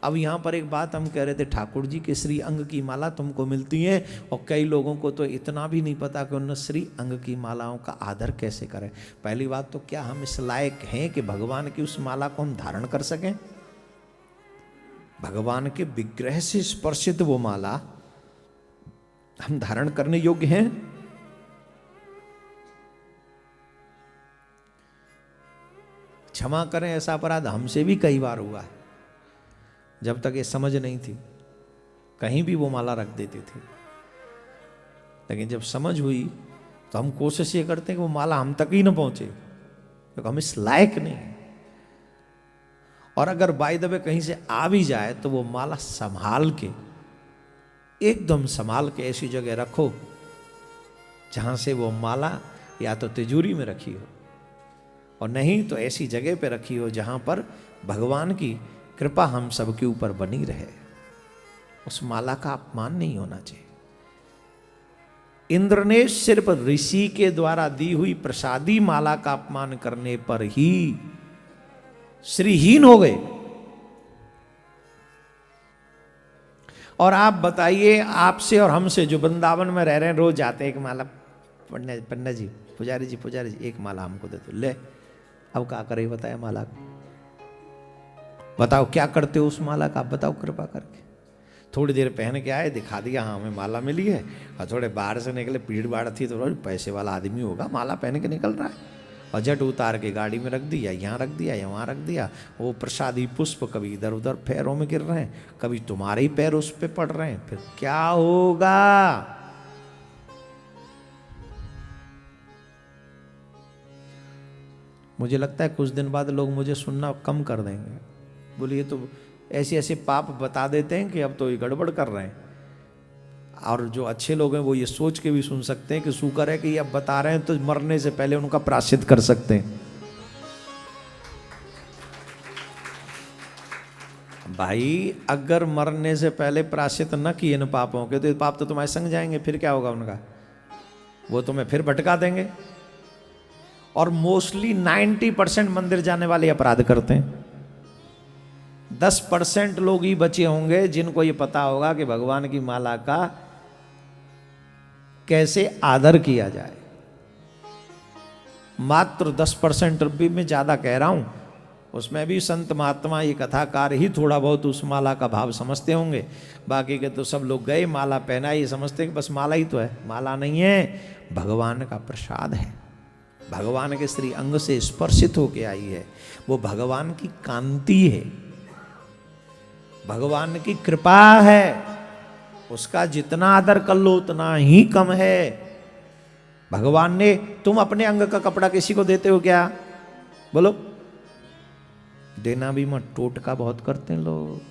अब यहाँ पर एक बात हम कह रहे थे, ठाकुर जी के श्री अंग की माला तुमको मिलती है, और कई लोगों को तो इतना भी नहीं पता कि उन श्री अंग की मालाओं का आदर कैसे करें। पहली बात तो क्या हम इस लायक हैं कि भगवान की उस माला को हम धारण कर सकें? भगवान के विग्रह से स्पर्शित वो माला हम धारण करने योग्य हैं? क्षमा करें, ऐसा अपराध हमसे भी कई बार हुआ है। जब तक ये समझ नहीं थी कहीं भी वो माला रख देती थी, लेकिन जब समझ हुई तो हम कोशिश ये करते हैं कि वो माला हम तक ही ना पहुंचे, क्योंकि हम इस लायक नहीं हैं। और अगर बाय द वे कहीं से आ भी जाए तो वो माला संभाल के, एकदम संभाल के ऐसी जगह रखो जहां से वो माला या तो तिजोरी में रखी हो, और नहीं तो ऐसी जगह पे रखी हो जहां पर भगवान की कृपा हम सबके ऊपर बनी रहे। उस माला का अपमान नहीं होना चाहिए। इंद्र ने सिर्फ ऋषि के द्वारा दी हुई प्रसादी माला का अपमान करने पर ही श्रीहीन हो गए। और आप बताइए, आपसे और हमसे जो वृंदावन में रह रहे हैं, रोज जाते हैं, एक माला पंडित जी, पुजारी जी एक माला हमको दे दो, ले अब क्या करे बताए माला का? बताओ क्या करते हो उस माला का? आप बताओ कृपा करके। थोड़ी देर पहन के आए, दिखा दिया हाँ हमें माला मिली है, और थोड़े बाहर से निकले, भीड़ भाड़ थी तो पैसे वाला आदमी होगा, माला पहन के निकल रहा है, और झट उतार के गाड़ी में रख दिया, यहाँ रख दिया या वहाँ रख दिया। वो प्रसादी पुष्प कभी इधर उधर पैरों में गिर रहे हैं, कभी तुम्हारे ही पैर उस पर पड़ रहे हैं, फिर क्या होगा? मुझे लगता है कुछ दिन बाद लोग मुझे सुनना कम कर देंगे, बोले ये तो ऐसे ऐसे पाप बता देते हैं कि अब तो ये गड़बड़ कर रहे हैं। और जो अच्छे लोग हैं वो ये सोच के भी सुन सकते हैं कि शुक्र है कि ये अब बता रहे हैं तो मरने से पहले उनका प्रायश्चित कर सकते हैं। भाई अगर मरने से पहले प्रायश्चित न किए इन पापों के, तो ये पाप तो तुम्हारे संग जाएंगे, फिर क्या होगा उनका? वो तुम्हें फिर भटका देंगे। और मोस्टली 90% मंदिर जाने वाले अपराध करते हैं। 10% लोग ही बचे होंगे जिनको ये पता होगा कि भगवान की माला का कैसे आदर किया जाए। मात्र 10% भी मैं ज्यादा कह रहा हूं, उसमें भी संत महात्मा ये कथाकार ही थोड़ा बहुत उस माला का भाव समझते होंगे। बाकी के तो सब लोग गए, माला पहना, ये समझते कि बस माला ही तो है। माला नहीं है, भगवान का प्रसाद है, भगवान के श्री अंग से स्पर्शित होके आई है, वो भगवान की कांति है, भगवान की कृपा है। उसका जितना आदर कर लो उतना ही कम है। भगवान ने, तुम अपने अंग का कपड़ा किसी को देते हो क्या? बोलो। देना भी मत, टोटका बहुत करते हैं लोग।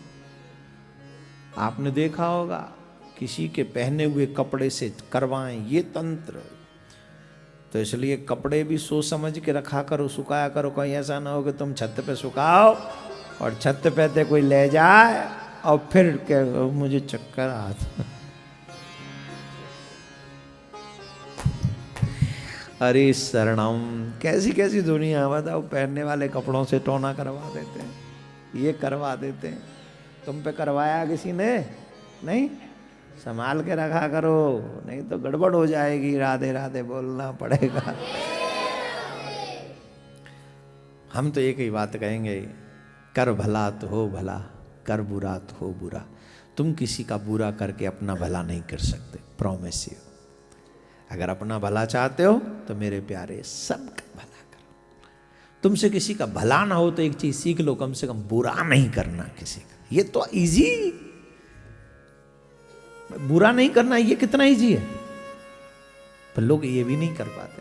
आपने देखा होगा किसी के पहने हुए कपड़े से करवाएं ये तंत्र, तो इसलिए कपड़े भी सोच समझ के रखा करो, सुखाया करो। कहीं ऐसा ना हो कि तुम छत पे सुखाओ और छत पे ते कोई ले जाए और फिर क्या मुझे चक्कर आता। अरे शरणम, कैसी कैसी दुनिया, बताओ। पहनने वाले कपड़ों से टोना करवा देते हैं, ये करवा देते हैं। तुम पे करवाया किसी ने? नहीं। संभाल के रखा करो, नहीं तो गड़बड़ हो जाएगी। राधे राधे बोलना पड़ेगा। हम तो एक ही बात कहेंगे, कर भला तो हो भला, कर बुरा तो हो बुरा। तुम किसी का बुरा करके अपना भला नहीं कर सकते, प्रॉमिस यू। अगर अपना भला चाहते हो तो मेरे प्यारे सबका भला करो। तुमसे किसी का भला ना हो तो एक चीज सीख लो, कम से कम बुरा नहीं करना किसी का। ये तो इजी, बुरा नहीं करना ये कितना इजी है, पर लोग ये भी नहीं कर पाते।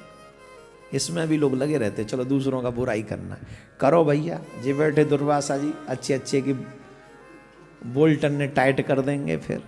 इसमें भी लोग लगे रहते, चलो दूसरों का बुरा ही करना है। करो भैया, जी बैठे दुर्वासा जी अच्छे अच्छे की बोल्टन ने टाइट कर देंगे, फिर